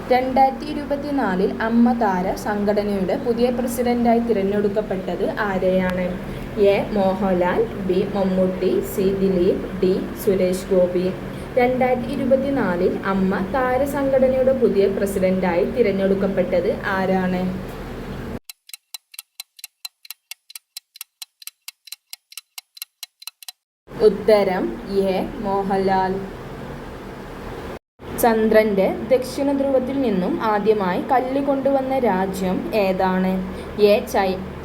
2024 അമ്മ താര സംഘടനയുടെ പുതിയ പ്രസിഡന്റായി തിരഞ്ഞെടുക്കപ്പെട്ടത് ആരെയാണ്? A. Mohanlal, B. Mammootty, C. Dileep, D. Suresh Gopi. 2024 AMMA താര സംഘടനയുടെ പുതിയ പ്രസിഡന്റായി തിരഞ്ഞെടുക്കപ്പെട്ടത് ആരാണ്? ഉത്തരം എ. മോഹൻലാൽ. ചന്ദ്രന്റെ ദക്ഷിണ ധ്രുവത്തിൽ നിന്നും ആദ്യമായി കല്ല് കൊണ്ടുവന്ന രാജ്യം ഏതാണ്? A.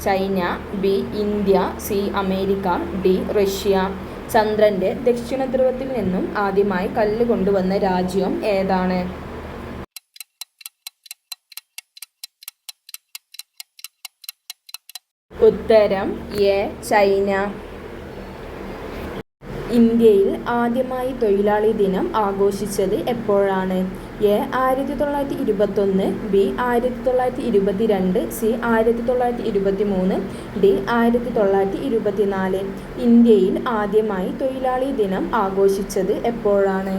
China, B. India, C. America, D. Russia. ചന്ദ്രന്റെ ദക്ഷിണ ധ്രുവത്തിൽ നിന്നും ആദ്യമായി കല്ല് കൊണ്ടുവന്ന രാജ്യം ഏതാണ്? ഉത്തരം എ. ചൈന. ഇന്ത്യയിൽ ആദ്യമായി തൊഴിലാളി ദിനം ആഘോഷിച്ചത് എപ്പോഴാണ്? എ. 1921, ബി. 1922, സി. 1923, ഡി. 1924. ഇന്ത്യയിൽ ആദ്യമായി തൊഴിലാളി ദിനം ആഘോഷിച്ചത് എപ്പോഴാണ്?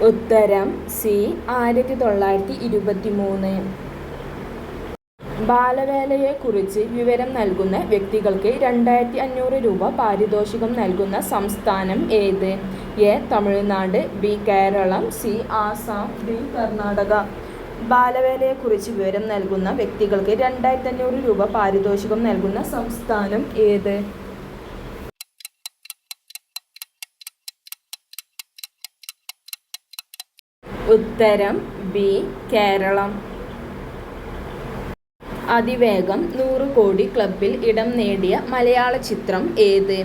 ഉത്തരം സി. 1923. ബാലവേലയെക്കുറിച്ച് വിവരം നൽകുന്ന വ്യക്തികൾക്ക് 2500 രൂപ പാരിതോഷികം നൽകുന്ന സംസ്ഥാനം ഏത്? A. Tamil Nadu, B. Kerala, C. Assam, D. Karnataka. ബാലവേലയെക്കുറിച്ച് വിവരം നൽകുന്ന വ്യക്തികൾക്ക് 2500 രൂപ പാരിതോഷികം നൽകുന്ന സംസ്ഥാനം ഏത്? ഉത്തരം ബി. കേരളം. അതിവേഗം 100 കോടി ക്ലബ്ബിൽ ഇടം നേടിയ മലയാള ചിത്രം ഏത്?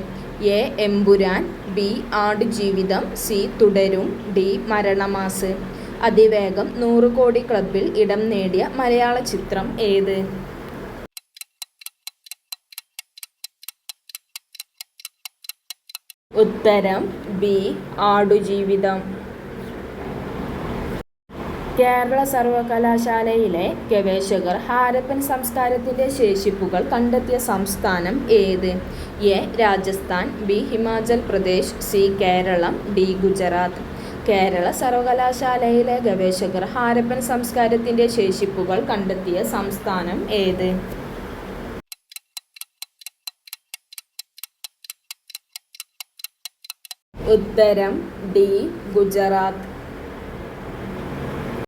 A. Empuraan, B. Aadujeevitham, C. തുടരും, ഡി. മരണമാസ്. അതിവേഗം 100 കോടി ക്ലബ്ബിൽ ഇടം നേടിയ മലയാള ചിത്രം ഏത്? ഉത്തരം ബി. ആടുജീവിതം. കേരള സർവകലാശാലയിലെ ഗവേഷകർ ഹാരപ്പൻ സംസ്കാരത്തിൻ്റെ ശേഷിപ്പുകൾ കണ്ടെത്തിയ സംസ്ഥാനം ഏത്? A. Rajasthan, B. Himachal Pradesh, C. Keralam, D. Gujarat. Kerala സർവകലാശാലയിലെ ഗവേഷകർ ഹാരപ്പൻ സംസ്കാരത്തിൻ്റെ ശേഷിപ്പുകൾ കണ്ടെത്തിയ സംസ്ഥാനം ഏത്? ഉത്തരം ഡി. ഗുജറാത്ത്.